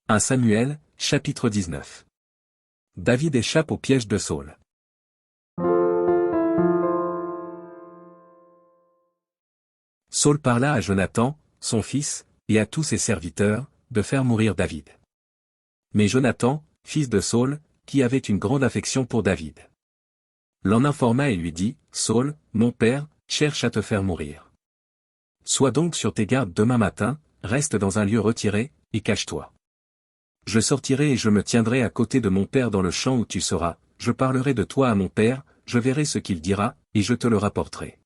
1 Samuel, chapitre 19. David échappe au piège de Saül. Saül parla à Jonathan, son fils, et à tous ses serviteurs, de faire mourir David. Mais Jonathan, fils de Saül, qui avait une grande affection pour David, l'en informa et lui dit, Saül, mon père, cherche à te faire mourir. Sois donc sur tes gardes demain matin, reste dans un lieu retiré, et cache-toi. Je sortirai et je me tiendrai à côté de mon père dans le champ où tu seras, je parlerai de toi à mon père, je verrai ce qu'il dira, et je te le rapporterai.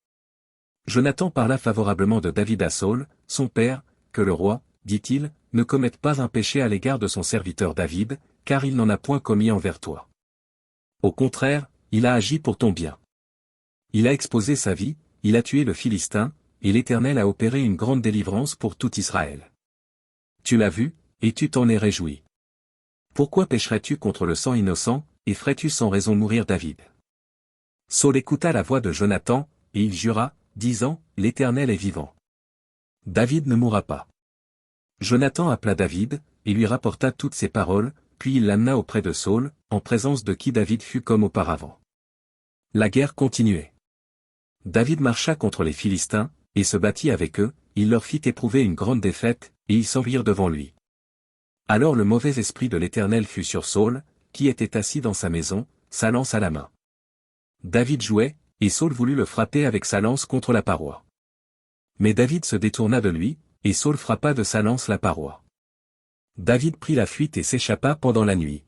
Jonathan parla favorablement de David à Saül, son père, que le roi, dit-il, ne commette pas un péché à l'égard de son serviteur David, car il n'en a point commis envers toi. Au contraire, il a agi pour ton bien. Il a exposé sa vie, il a tué le Philistin, et l'Éternel a opéré une grande délivrance pour tout Israël. Tu l'as vu, et tu t'en es réjoui. Pourquoi pécherais-tu contre le sang innocent, et ferais-tu sans raison mourir David? Saül écouta la voix de Jonathan, et il jura, disant, l'Éternel est vivant. David ne mourra pas. Jonathan appela David, et lui rapporta toutes ces paroles, puis il l'amena auprès de Saül, en présence de qui David fut comme auparavant. La guerre continuait. David marcha contre les Philistins, et se battit avec eux, il leur fit éprouver une grande défaite, et ils s'enfuirent devant lui. Alors le mauvais esprit de l'Éternel fut sur Saül, qui était assis dans sa maison, sa lance à la main. David jouait, et Saül voulut le frapper avec sa lance contre la paroi. Mais David se détourna de lui, et Saül frappa de sa lance la paroi. David prit la fuite et s'échappa pendant la nuit.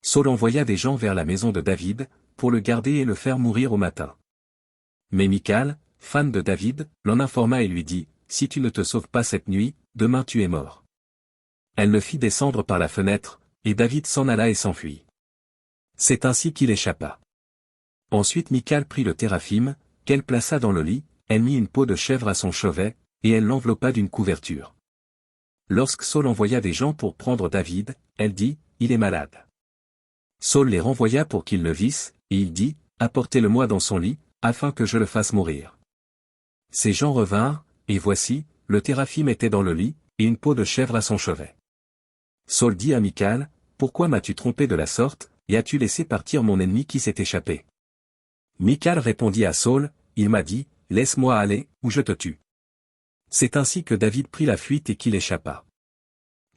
Saül envoya des gens vers la maison de David, pour le garder et le faire mourir au matin. Mais Michal, fan de David, l'en informa et lui dit, si tu ne te sauves pas cette nuit, demain tu es mort. Elle le fit descendre par la fenêtre, et David s'en alla et s'enfuit. C'est ainsi qu'il échappa. Ensuite Michal prit le téraphim, qu'elle plaça dans le lit, elle mit une peau de chèvre à son chevet, et elle l'enveloppa d'une couverture. Lorsque Saül envoya des gens pour prendre David, elle dit, il est malade. Saül les renvoya pour qu'ils le vissent, et il dit, apportez-le-moi dans son lit, afin que je le fasse mourir. Ces gens revinrent, et voici, le téraphim était dans le lit, et une peau de chèvre à son chevet. Saül dit à Michal, pourquoi m'as-tu trompé de la sorte, et as-tu laissé partir mon ennemi qui s'est échappé? Michal répondit à Saül, il m'a dit, laisse-moi aller, ou je te tue. C'est ainsi que David prit la fuite et qu'il échappa.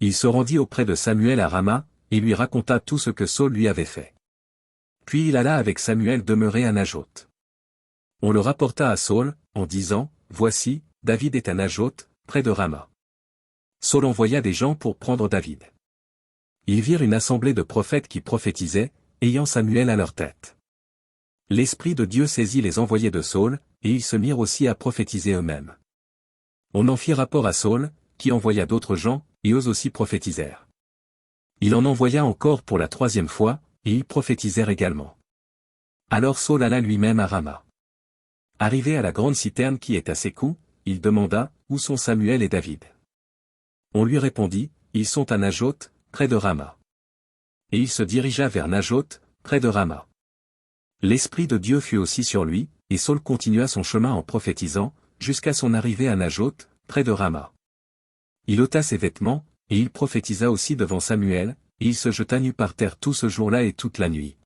Il se rendit auprès de Samuel à Rama, et lui raconta tout ce que Saül lui avait fait. Puis il alla avec Samuel demeurer à Najoth. On le rapporta à Saül, en disant, voici, David est à Najoth, près de Rama. Saül envoya des gens pour prendre David. Ils virent une assemblée de prophètes qui prophétisaient, ayant Samuel à leur tête. L'Esprit de Dieu saisit les envoyés de Saül, et ils se mirent aussi à prophétiser eux-mêmes. On en fit rapport à Saül, qui envoya d'autres gens, et eux aussi prophétisèrent. Il en envoya encore pour la 3e fois, et ils prophétisèrent également. Alors Saül alla lui-même à Rama. Arrivé à la grande citerne qui est à Sécou, il demanda, où sont Samuel et David? On lui répondit, ils sont à Najoth, près de Rama. Et il se dirigea vers Najoth, près de Rama. L'Esprit de Dieu fut aussi sur lui, et Saül continua son chemin en prophétisant, jusqu'à son arrivée à Najoth, près de Rama. Il ôta ses vêtements, et il prophétisa aussi devant Samuel, et il se jeta nu par terre tout ce jour-là et toute la nuit.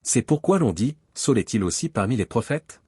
C'est pourquoi l'on dit, Saül est-il aussi parmi les prophètes?